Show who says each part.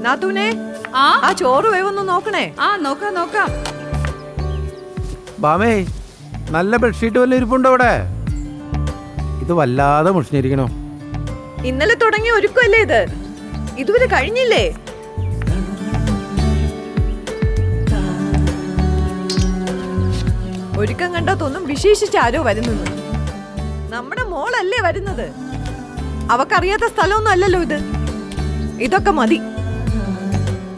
Speaker 1: നാത്തൂനെ
Speaker 2: ആ
Speaker 1: ആ ചോറ് വേവൊന്ന് നോക്കണേ.
Speaker 2: നോക്കാം നോക്കാം.
Speaker 3: ബാമേ, നല്ല ബെഡ്ഷീറ്റ് വല്ല ഇരിപ്പുണ്ടോ അവിടെ? ഇത് വല്ലാതെ മുഷിഞ്ഞിരിക്കണോ.
Speaker 1: ഇന്നലെ തുടങ്ങിയ ഒരുക്കല്ലേ ഇത്, ഇതുവരെ കഴിഞ്ഞില്ലേ? ഒരുക്കം കണ്ടാ തോന്നും വിശേഷിച്ച് ആരോ വരുന്നു. നമ്മുടെ മോളല്ലേ വരുന്നത്. അവക്കറിയാത്ത സ്ഥലമൊന്നും അല്ലല്ലോ ഇത്. ഇതൊക്കെ മതി.